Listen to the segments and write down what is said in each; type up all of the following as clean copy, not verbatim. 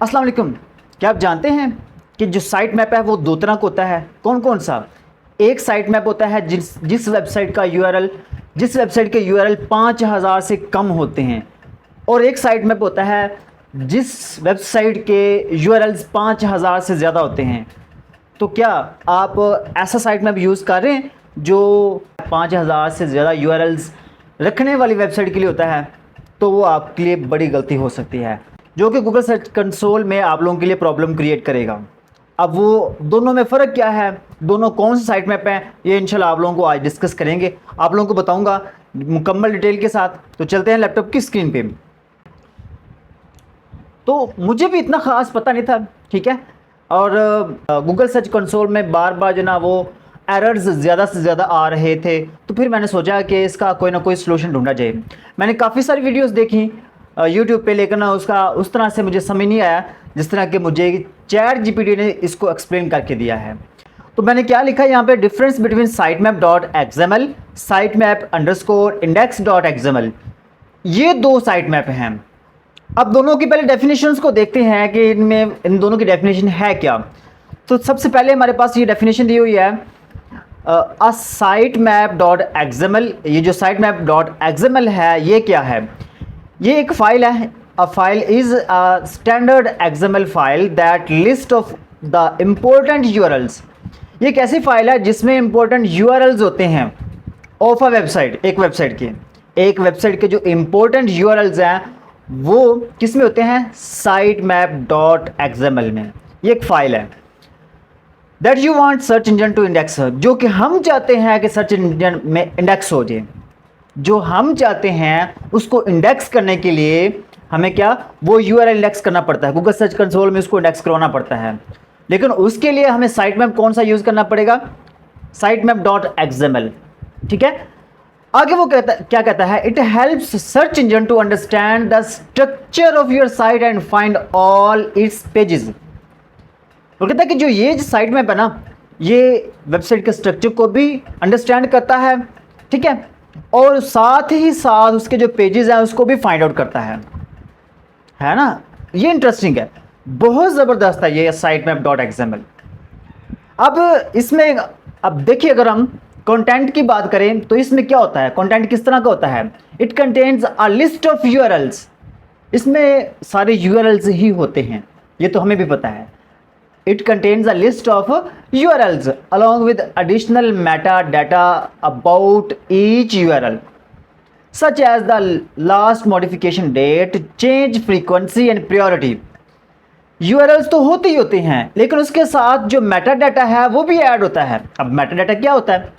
अस्सलाम वालेकुम। क्या आप जानते हैं कि जो साइट मैप है वो दो तरह का होता है? कौन कौन सा? एक साइट मैप होता है जिस वेबसाइट का यूआरएल जिस वेबसाइट के यूआरएल 5000 से कम होते हैं, और एक साइट मैप होता है जिस वेबसाइट के यूआरएल्स 5000 से ज़्यादा होते हैं। तो क्या आप ऐसा साइट मैप यूज़ कर रहे हैं जो 5000 से ज़्यादा यूआरएल्स रखने वाली वेबसाइट के लिए होता है? तो वो आपके लिए बड़ी गलती हो सकती है, जो कि गूगल सर्च कंसोल में आप लोगों के लिए प्रॉब्लम क्रिएट करेगा। अब वो दोनों में फ़र्क क्या है, दोनों कौन सा साइट मैप है, ये इंशाल्लाह आप लोगों को आज डिस्कस करेंगे, आप लोगों को बताऊंगा मुकम्मल डिटेल के साथ। तो चलते हैं लैपटॉप की स्क्रीन पे। तो मुझे भी इतना ख़ास पता नहीं था, ठीक है, और गूगल सर्च कंसोल में बार बार जो ना वो एरर्स ज़्यादा से ज़्यादा आ रहे थे। तो फिर मैंने सोचा कि इसका कोई ना कोई सलूशन ढूंढा जाए। मैंने काफ़ी सारी वीडियोस देखी यूट्यूब पे, लेकिन उसका उस तरह से मुझे समझ नहीं आया जिस तरह के मुझे चैट जीपीटी ने इसको एक्सप्लेन करके दिया है। तो मैंने क्या लिखा यहाँ पे, difference between site map dot XML, site map underscore index dot XML, ये दो साइट मैप हैं। अब दोनों की पहले डेफिनेशंस को देखते हैं कि इन दोनों की डेफिनेशन है क्या। तो सबसे पहले हमारे पास ये डेफिनेशन दी हुई है, a site map dot XML. ये जो साइट मैप डॉट एक्सएमएल है ये क्या है? ये एक फाइल है। A file is a standard XML file that list of the important URLs. ये एक ऐसी फाइल है जिसमें इम्पोर्टेंट यूआरएल्स होते हैं ऑफ अ वेबसाइट। एक वेबसाइट के जो इम्पोर्टेंट यूआरएल्स हैं वो किस में होते हैं? साइट मैप डॉट एक्सएमएल में। ये एक फाइल है that you want search engine to index, जो कि हम चाहते हैं कि सर्च इंजन में इंडेक्स हो जाए। जो हम चाहते हैं उसको इंडेक्स करने के लिए हमें क्या, वो यूआरएल इंडेक्स करना पड़ता है। गूगल सर्च कंसोल में उसको इंडेक्स करवाना पड़ता है, लेकिन उसके लिए हमें साइट मैप कौन सा यूज़ करना पड़ेगा? साइट मैप डॉट एक्सएमएल, ठीक है। आगे वो क्या कहता है, it helps search engine to understand the structure of your site and find all its pages. वो कहता है कि जो ये साइट मैप है ना, ये वेबसाइट के स्ट्रक्चर को भी अंडरस्टैंड करता है, ठीक है, और साथ ही साथ उसके जो पेजेस हैं उसको भी फाइंड आउट करता है ना। ये इंटरेस्टिंग है, बहुत ज़बरदस्त है ये साइट मैप डॉट एक्सएमएल। अब इसमें अब देखिए, अगर हम कंटेंट की बात करें तो इसमें क्या होता है, कंटेंट किस तरह का होता है? It contains a list of URLs. इसमें सारे यूआरएल्स ही होते हैं, ये तो हमें भी पता है। It contains a list of URLs along with additional metadata about each URL, such as the last modification date, change frequency and priority. URLs तो होते ही होते हैं, लेकिन उसके साथ जो मेटाडाटा है वो भी ऐड होता है। अब मेटाडाटा क्या होता है?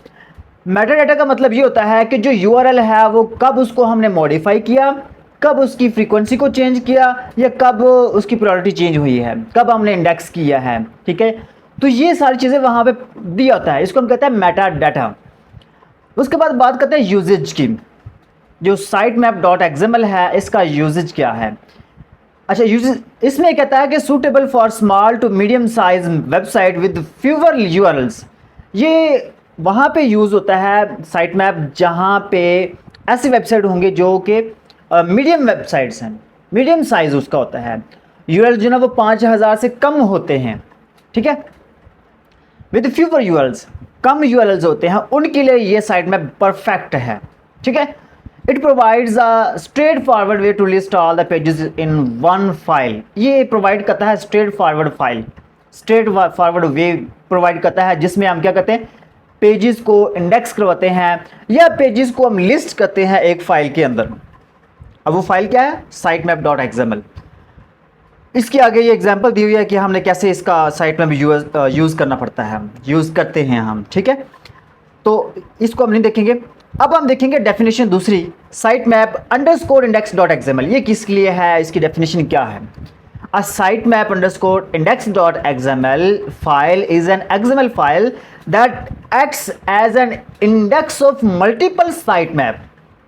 मेटाडाटा का मतलब ये होता है कि जो URL है वो कब उसको हमने मॉडिफाई किया, कब उसकी फ्रीक्वेंसी को चेंज किया, या कब उसकी प्रायोरिटी चेंज हुई है, कब हमने इंडेक्स किया है, ठीक है। तो ये सारी चीज़ें वहाँ पे दिया होता है, इसको हम कहते हैं मेटा डाटा। उसके बाद बात करते हैं यूजेज की। जो साइट मैप डॉट एक्सएमएल है इसका यूजेज क्या है? अच्छा, यूजेज इसमें कहता है कि suitable for small to medium size website with fewer URLs. ये वहाँ पे यूज़ होता है साइट मैप जहाँ पे ऐसी वेबसाइट होंगे जो कि मीडियम वेबसाइट्स हैं, मीडियम साइज उसका होता है। यूआरएल जो ना वो 5000 से कम होते हैं, ठीक है, with fewer URLs, come URLs होते हैं, उनके लिए ये साइट मैप परफेक्ट है, ठीक है। It provides a straightforward way to list all the pages in one file. ये प्रोवाइड करता है स्ट्रेट फॉरवर्ड वे प्रोवाइड करता है, जिसमें हम क्या करते हैं, पेजेस को इंडेक्स करवाते हैं या पेजेस को हम लिस्ट करते हैं एक फाइल के अंदर। अब वो फाइल क्या है? Site map dot XML. इसके आगे ये एग्जांपल दी हुई है कि हमने कैसे इसका साइट मैप यूज़ करना पड़ता है, यूज़ करते हैं हम, ठीक है। तो इसको हम नहीं देखेंगे। अब हम देखेंगे डेफिनेशन दूसरी, site map underscore index dot XML. ये किसके लिए है, इसकी डेफिनेशन क्या है? A site map underscore index dot XML file is an XML file that acts as an index of multiple site map.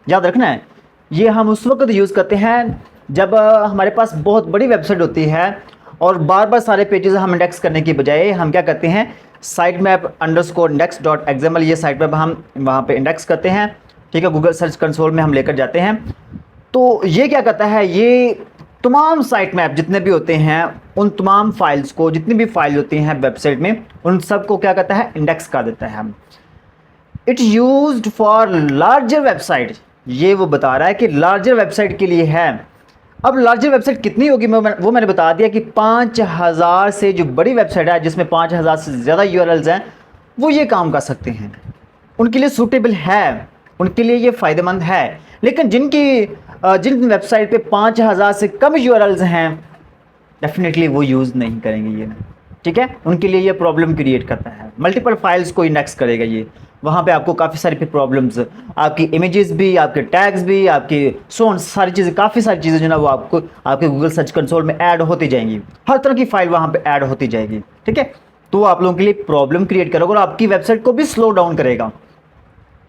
याद रखना है, ये हम उस वक्त यूज़ करते हैं जब हमारे पास बहुत बड़ी वेबसाइट होती है और बार बार सारे पेजेस हम इंडेक्स करने की बजाय हम क्या करते हैं, site map underscore index dot XML, ये साइट मैप हम वहाँ पे इंडेक्स करते हैं, ठीक है। गूगल सर्च कंसोल में हम लेकर जाते हैं। तो ये क्या करता है, ये तमाम साइट मैप जितने भी होते हैं, उन तमाम फाइल्स को, जितनी भी फाइल होती हैं वेबसाइट में, उन सबको क्या कहता है, इंडेक्स कर देता है। It used for larger website, ये वो बता रहा है कि लार्जर वेबसाइट के लिए है। अब लार्जर वेबसाइट कितनी होगी वो मैंने बता दिया कि 5000 से जो बड़ी वेबसाइट है जिसमें 5000 से ज़्यादा यूआरएल्स हैं, वो ये काम कर सकते हैं, उनके लिए सूटेबल है, उनके लिए ये फ़ायदेमंद है। लेकिन जिन वेबसाइट पे 5000 से कम यूआरएल्स हैं, डेफिनेटली वो यूज़ नहीं करेंगे ये, ठीक है। उनके लिए ये प्रॉब्लम क्रिएट करता है, मल्टीपल फाइल्स को इंडेक्स करेगा ये। वहाँ पे आपको काफ़ी सारी फिर प्रॉब्लम्स, आपकी इमेजेस भी, आपके टैग्स भी, आपकी सारी चीज़ें, काफ़ी सारी चीज़ें जो ना वो आपको आपके गूगल सर्च कंसोल में ऐड होती जाएंगी, हर तरह की फाइल वहाँ पे ऐड होती जाएगी, ठीक है। तो वो आप लोगों के लिए प्रॉब्लम क्रिएट करेगा और आपकी वेबसाइट को भी स्लो डाउन करेगा।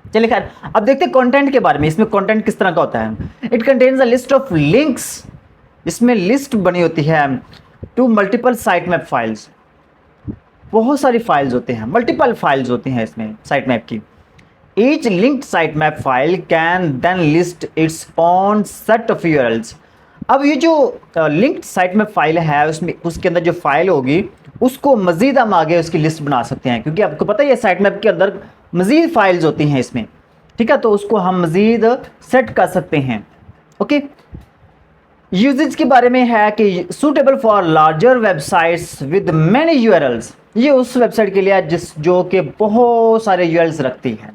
चलिए खैर, अब देखते हैं कंटेंट के बारे में। इसमें कंटेंट किस तरह का होता है। It contains a list of links, इसमें लिस्ट बनी होती है to multiple site map files. बहुत सारी फाइल्स होते हैं, मल्टीपल फाइल्स होती हैं इसमें साइट मैप की। Each linked site map file can then list its on set of URLs. अब ये जो लिंक्ड साइट मैप फाइल है, उसमें उसके अंदर जो फाइल होगी उसको मज़ीद हम आगे उसकी लिस्ट बना सकते हैं, क्योंकि आपको पता है ये साइट मैप के अंदर मज़ीद फाइल्स होती हैं इसमें, ठीक है। तो उसको हम मज़ीद सेट कर सकते हैं, ओके। यूजेज के बारे में है कि suitable for larger websites with many URLs, ये उस वेबसाइट के लिए है जो कि बहुत सारे यूआरएल्स रखती है।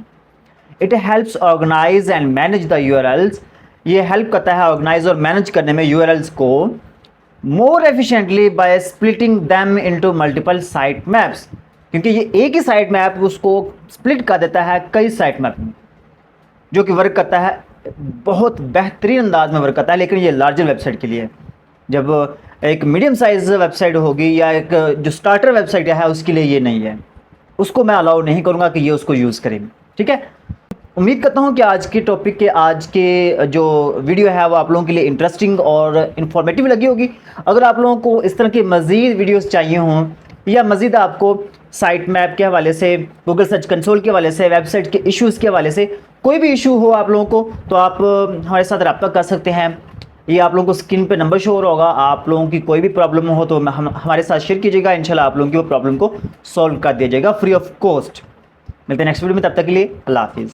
It helps organise and manage the URLs, ये हेल्प करता है ऑर्गेनाइज और मैनेज करने में यूआरएल्स को more efficiently by splitting them into multiple site maps, क्योंकि ये एक ही साइट मैप उसको स्प्लिट कर देता है कई साइट मैप में, जो कि वर्क करता है, बहुत बेहतरीन अंदाज में वर्क करता है। लेकिन ये लार्जर वेबसाइट के लिए, जब एक मीडियम साइज़ वेबसाइट होगी या एक जो स्टार्टर वेबसाइट है उसके लिए ये नहीं है, उसको मैं अलाउ नहीं करूँगा कि ये उसको यूज़ करें, ठीक है। उम्मीद करता हूँ कि आज के टॉपिक के, आज के जो वीडियो है वो आप लोगों के लिए इंटरेस्टिंग और इन्फॉर्मेटिव लगी होगी। अगर आप लोगों को इस तरह की मज़ीद वीडियोस चाहिए हों या मज़ीद आपको साइट मैप के हवाले से, गूगल सर्च कंसोल के हवाले से, वेबसाइट के इश्यूज़ के हवाले से कोई भी इशू हो आप लोगों को, तो आप हमारे साथ रब्ता कर सकते हैं। ये आप लोगों को स्क्रीन पे नंबर शो हो रहा होगा। आप लोगों की कोई भी प्रॉब्लम हो तो हमारे साथ शेयर कीजिएगा, इंशाल्लाह आप लोगों की वो प्रॉब्लम को सॉल्व कर दिया जाएगा फ्री ऑफ कॉस्ट। मिलते हैं नेक्स्ट वीडियो में, तब तक के लिए अल्लाह हाफिज़।